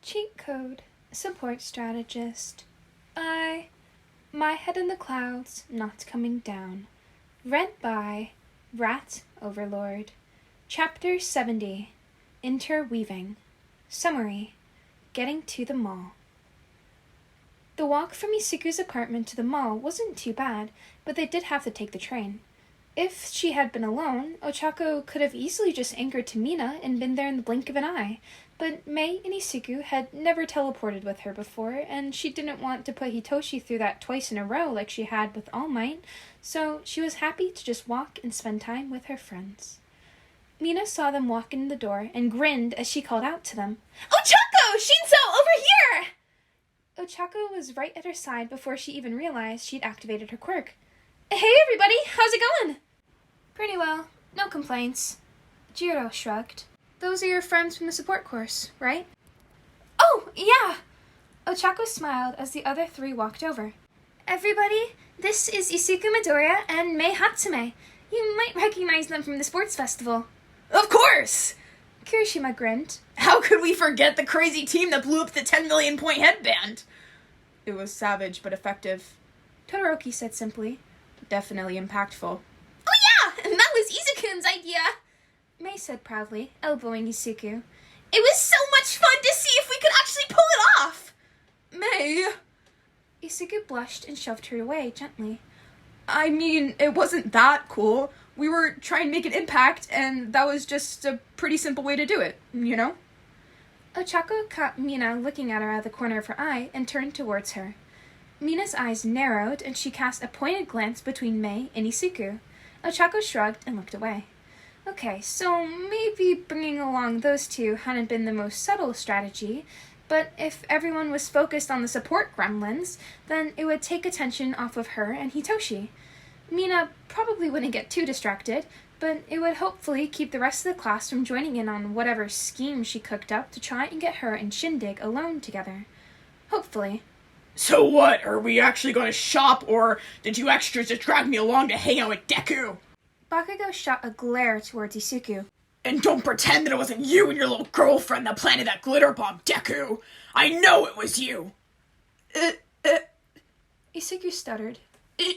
Cheat Code, Support Strategist. My Head in the Clouds, Not Coming Down. Read by Rat Overlord. Chapter 70. Interweaving. Summary. Getting to the mall. The walk from Isuku's apartment to the mall wasn't too bad, but they did have to take the train. If she had been alone, Ochako could have easily just anchored to Mina and been there in the blink of an eye, but Mei and Isuku had never teleported with her before, and she didn't want to put Hitoshi through that twice in a row like she had with All Might, so she was happy to just walk and spend time with her friends. Mina saw them walk in the door and grinned as she called out to them, "Ochako! Shinso, over here!" Ochako was right at her side before she even realized she'd activated her quirk. "Hey everybody, how's it going?" "Pretty well, no complaints." Jiro shrugged. "Those are your friends from the support course, right?" "Oh, yeah!" Ochako smiled as the other three walked over. "Everybody, this is Isuku Midoriya and Mei Hatsume. You might recognize them from the sports festival." "Of course!" Kirishima grinned. "How could we forget the crazy team that blew up the 10 million point headband?" "It was savage but effective," Todoroki said simply. "Definitely impactful." "Oh yeah, and that was Izuku's idea," Mei said proudly, elbowing Isuku. "It was so much fun to see if we could actually pull it off." "Mei!" Isuku blushed and shoved her away gently. "I mean, it wasn't that cool. We were trying to make an impact, and that was just a pretty simple way to do it, you know?" Ochako caught Mina looking at her out of the corner of her eye and turned towards her. Mina's eyes narrowed, and she cast a pointed glance between Mei and Isuku. Ochako shrugged and looked away. Okay, so maybe bringing along those two hadn't been the most subtle strategy, but if everyone was focused on the support gremlins, then it would take attention off of her and Hitoshi. Mina probably wouldn't get too distracted, but it would hopefully keep the rest of the class from joining in on whatever scheme she cooked up to try and get her and Shindig alone together. Hopefully. "So what, are we actually going to shop, or did you extras just drag me along to hang out with Deku?" Bakugo shot a glare towards Isuku. "And don't pretend that it wasn't you and your little girlfriend that planted that glitter bomb, Deku! I know it was you!" Isuku stuttered.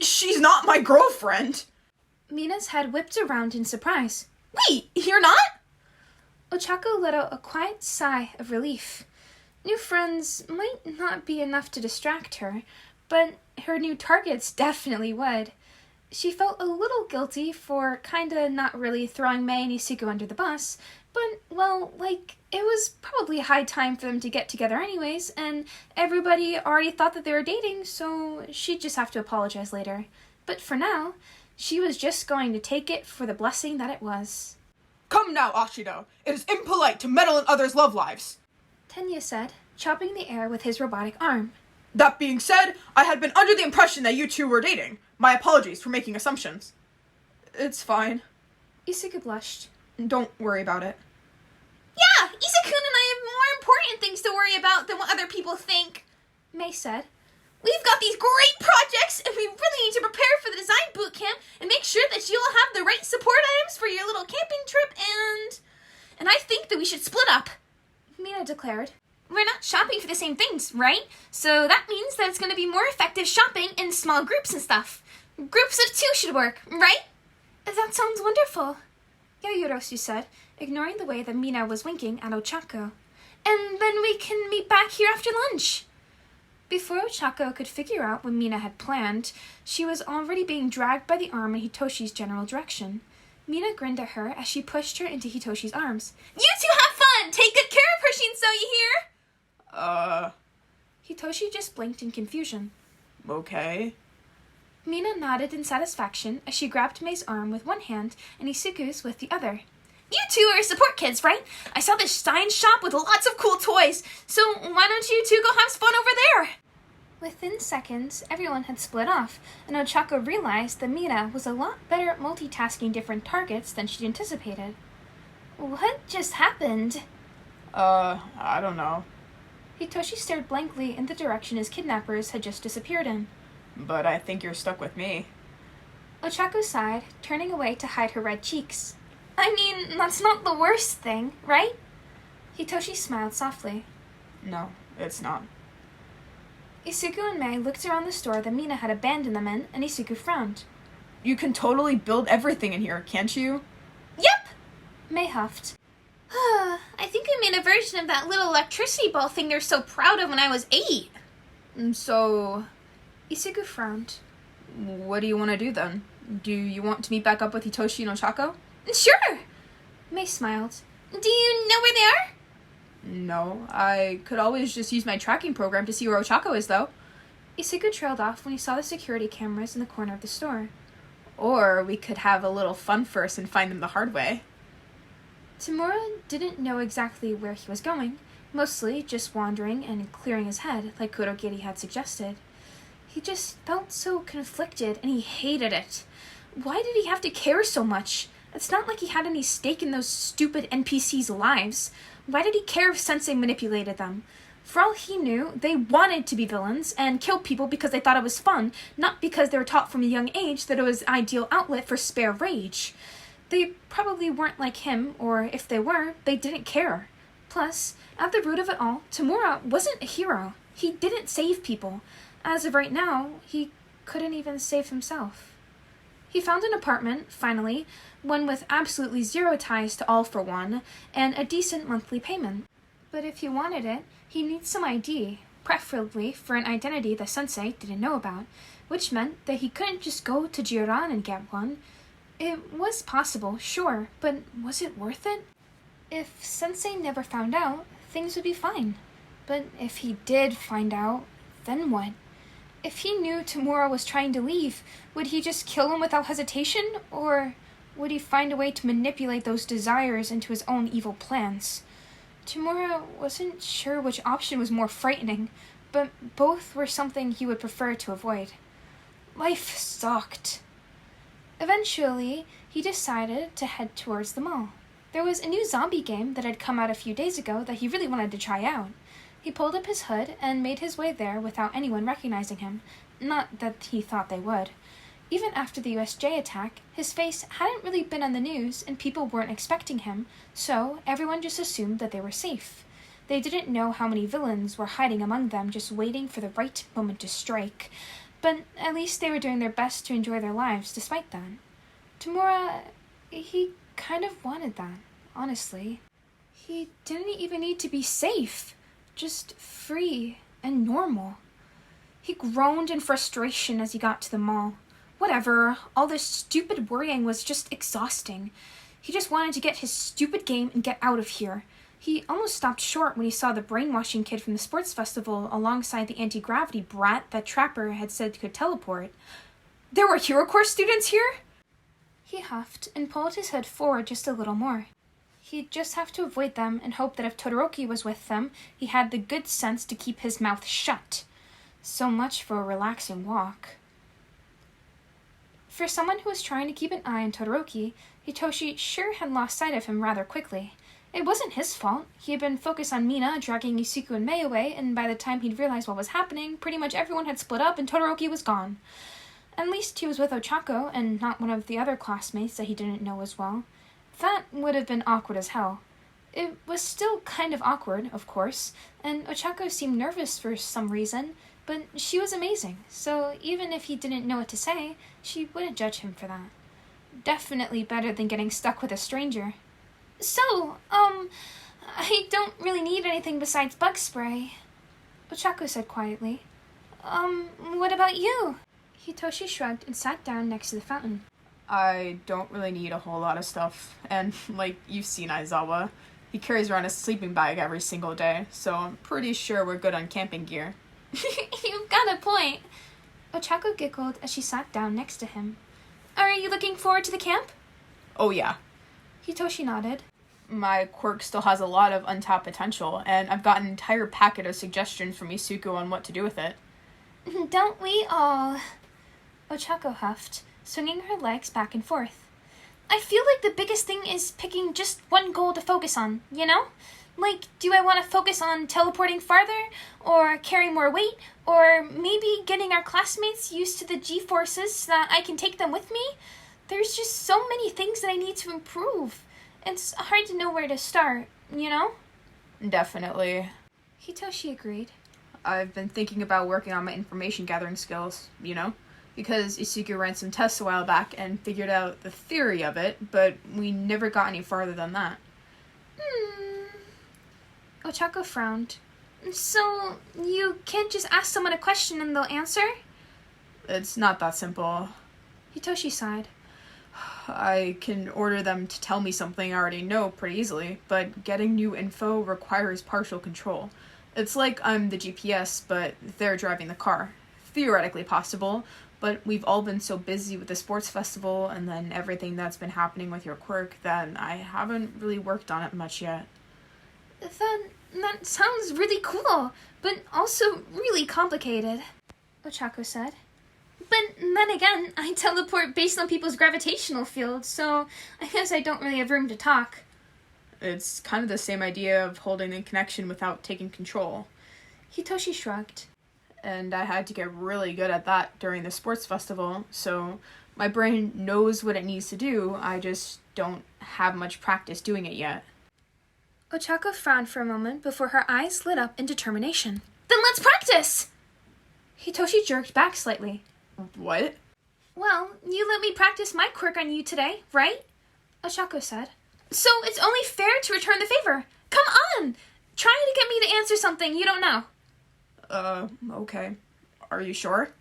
"She's not my girlfriend!" Mina's head whipped around in surprise. "Wait, you're not?" Ochako let out a quiet sigh of relief. New friends might not be enough to distract her, but her new targets definitely would. She felt a little guilty for kinda not really throwing Mei and Isuku under the bus, but, well, it was probably high time for them to get together anyways, and everybody already thought that they were dating, so she'd just have to apologize later. But for now, she was just going to take it for the blessing that it was. "Come now, Ashido. It is impolite to meddle in others' love lives," Tenya said, chopping the air with his robotic arm. "That being said, I had been under the impression that you two were dating. My apologies for making assumptions." "It's fine." Isuku blushed. "Don't worry about it." "Yeah, Izuku and I have more important things to worry about than what other people think," Mei said. "We've got these great projects, and we really need to prepare for the design boot camp and make sure that you'll have the right support items for your little camping trip, and I think that we should split up," Mina declared. "We're not shopping for the same things, right? So that means that it's going to be more effective shopping in small groups and stuff. Groups of 2 should work, right?" "That sounds wonderful," Yayorosu said, ignoring the way that Mina was winking at Ochako. "And then we can meet back here after lunch." Before Ochako could figure out what Mina had planned, she was already being dragged by the arm in Hitoshi's general direction. Mina grinned at her as she pushed her into Hitoshi's arms. "You two have fun! Take good care of her, Shinso, you hear?" Hitoshi just blinked in confusion. Okay. Mina nodded in satisfaction as she grabbed Mei's arm with one hand and Isuku's with the other. "You two are support kids, right? I saw this science shop with lots of cool toys, so why don't you two go have fun over there?" Within seconds, everyone had split off, and Ochako realized that Mina was a lot better at multitasking different targets than she'd anticipated. What just happened? I don't know. Hitoshi stared blankly in the direction his kidnappers had just disappeared in. "But I think you're stuck with me." Ochako sighed, turning away to hide her red cheeks. I mean, that's not the worst thing, right? Hitoshi smiled softly. No, it's not. Isuku and Mei looked around the store that Mina had abandoned them in, and Isuku frowned. You can totally build everything in here, can't you? Yep! Mei huffed. I think I made a version of that little electricity ball thing they're so proud of when I was 8. So, Isuku frowned. what do you want to do then? Do you want to meet back up with Hitoshi and Ochako? Sure! Mei smiled. Do you know where they are? No, I could always just use my tracking program to see where Ochako is, though. Isuku trailed off when he saw the security cameras in the corner of the store. Or we could have a little fun first and find them the hard way. Tamura didn't know exactly where he was going, mostly just wandering and clearing his head, like Kurogiri had suggested. He just felt so conflicted, and he hated it. Why did he have to care so much? It's not like he had any stake in those stupid NPCs' lives. Why did he care if Sensei manipulated them? For all he knew, they wanted to be villains and kill people because they thought it was fun, not because they were taught from a young age that it was an ideal outlet for spare rage. They probably weren't like him, or if they were, they didn't care. Plus, at the root of it all, Tamura wasn't a hero. He didn't save people. As of right now, he couldn't even save himself. He found an apartment, finally, one with absolutely zero ties to All for One, and a decent monthly payment. But if he wanted it, he needed some ID, preferably for an identity the sensei didn't know about, which meant that he couldn't just go to Jiran and get one. It was possible, sure, but was it worth it? If Sensei never found out, things would be fine. But if he did find out, then what? If he knew Tamura was trying to leave, would he just kill him without hesitation? Or would he find a way to manipulate those desires into his own evil plans? Tamura wasn't sure which option was more frightening, but both were something he would prefer to avoid. Life sucked. Eventually, he decided to head towards the mall. There was a new zombie game that had come out a few days ago that he really wanted to try out. He pulled up his hood and made his way there without anyone recognizing him. Not that he thought they would. Even after the USJ attack, his face hadn't really been on the news and people weren't expecting him, so everyone just assumed that they were safe. They didn't know how many villains were hiding among them just waiting for the right moment to strike. But at least they were doing their best to enjoy their lives despite that. Tamura, he kind of wanted that, honestly. He didn't even need to be safe, just free and normal. He groaned in frustration as he got to the mall. Whatever, all this stupid worrying was just exhausting. He just wanted to get his stupid game and get out of here. He almost stopped short when he saw the brainwashing kid from the sports festival alongside the anti-gravity brat that Trapper had said could teleport. There were HeroCorps students here? He huffed and pulled his hood forward just a little more. He'd just have to avoid them and hope that if Todoroki was with them, he had the good sense to keep his mouth shut. So much for a relaxing walk. For someone who was trying to keep an eye on Todoroki, Hitoshi sure had lost sight of him rather quickly. It wasn't his fault. He had been focused on Mina dragging Isuku and Mei away, and by the time he'd realized what was happening, pretty much everyone had split up and Todoroki was gone. At least he was with Ochako and not one of the other classmates that he didn't know as well. That would have been awkward as hell. It was still kind of awkward, of course, and Ochako seemed nervous for some reason, but she was amazing, so even if he didn't know what to say, she wouldn't judge him for that. Definitely better than getting stuck with a stranger. So, I don't really need anything besides bug spray, Ochako said quietly. What about you? Hitoshi shrugged and sat down next to the fountain. I don't really need a whole lot of stuff, and like you've seen Aizawa, he carries around a sleeping bag every single day, so I'm pretty sure we're good on camping gear. You've got a point. Ochako giggled as she sat down next to him. Are you looking forward to the camp? Oh yeah. Hitoshi nodded. My quirk still has a lot of untapped potential, and I've got an entire packet of suggestions from Isuku on what to do with it. Don't we all? Ochako huffed, swinging her legs back and forth. I feel like the biggest thing is picking just one goal to focus on, you know? Like, do I want to focus on teleporting farther, or carrying more weight, or maybe getting our classmates used to the G-forces so that I can take them with me? There's just so many things that I need to improve. It's hard to know where to start, you know? Definitely. Hitoshi agreed. I've been thinking about working on my information gathering skills, because Isuku ran some tests a while back and figured out the theory of it, but we never got any farther than that. Ochako frowned. So, you can't just ask someone a question and they'll answer? It's not that simple. Hitoshi sighed. I can order them to tell me something I already know pretty easily, but getting new info requires partial control. It's like I'm the GPS, but they're driving the car. Theoretically possible, but we've all been so busy with the sports festival and then everything that's been happening with your quirk that I haven't really worked on it much yet. That sounds really cool, but also really complicated, Ochako said. But then again, I teleport based on people's gravitational fields, so I guess I don't really have room to talk. It's kind of the same idea of holding a connection without taking control. Hitoshi shrugged. And I had to get really good at that during the sports festival, so my brain knows what it needs to do, I just don't have much practice doing it yet. Ochako frowned for a moment before her eyes lit up in determination. Then let's practice! Hitoshi jerked back slightly. What? Well, you let me practice my quirk on you today, right? Ochako said. So it's only fair to return the favor. Come on! Try to get me to answer something you don't know. Okay. Are you sure?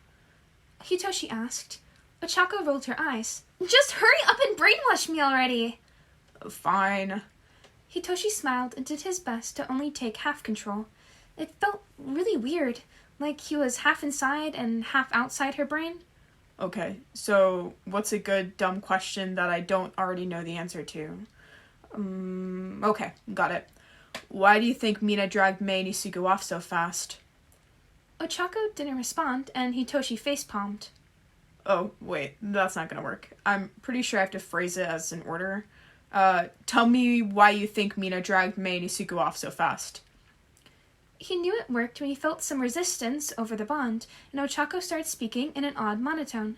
Hitoshi asked. Ochako rolled her eyes. Just hurry up and brainwash me already. Fine. Hitoshi smiled and did his best to only take half control. It felt really weird, like he was half inside and half outside her brain. Okay, so what's a good dumb question that I don't already know the answer to? Okay, got it. Why do you think Mina dragged Mei and Isugu off so fast? Ochako didn't respond, and Hitoshi facepalmed. Oh, wait, that's not gonna work. I'm pretty sure I have to phrase it as an order. Tell me why you think Mina dragged Mei and Isugu off so fast. He knew it worked when he felt some resistance over the bond, and Ochako started speaking in an odd monotone.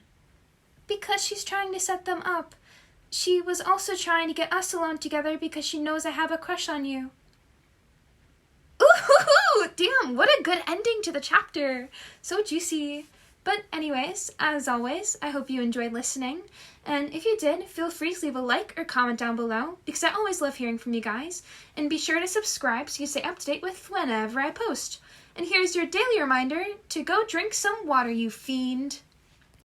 Because she's trying to set them up. She was also trying to get us alone together because she knows I have a crush on you. Ooh, damn, what a good ending to the chapter. So juicy. But anyways, as always, I hope you enjoyed listening. And if you did, feel free to leave a like or comment down below, because I always love hearing from you guys. And be sure to subscribe so you stay up to date with whenever I post. And here's your daily reminder to go drink some water, you fiend.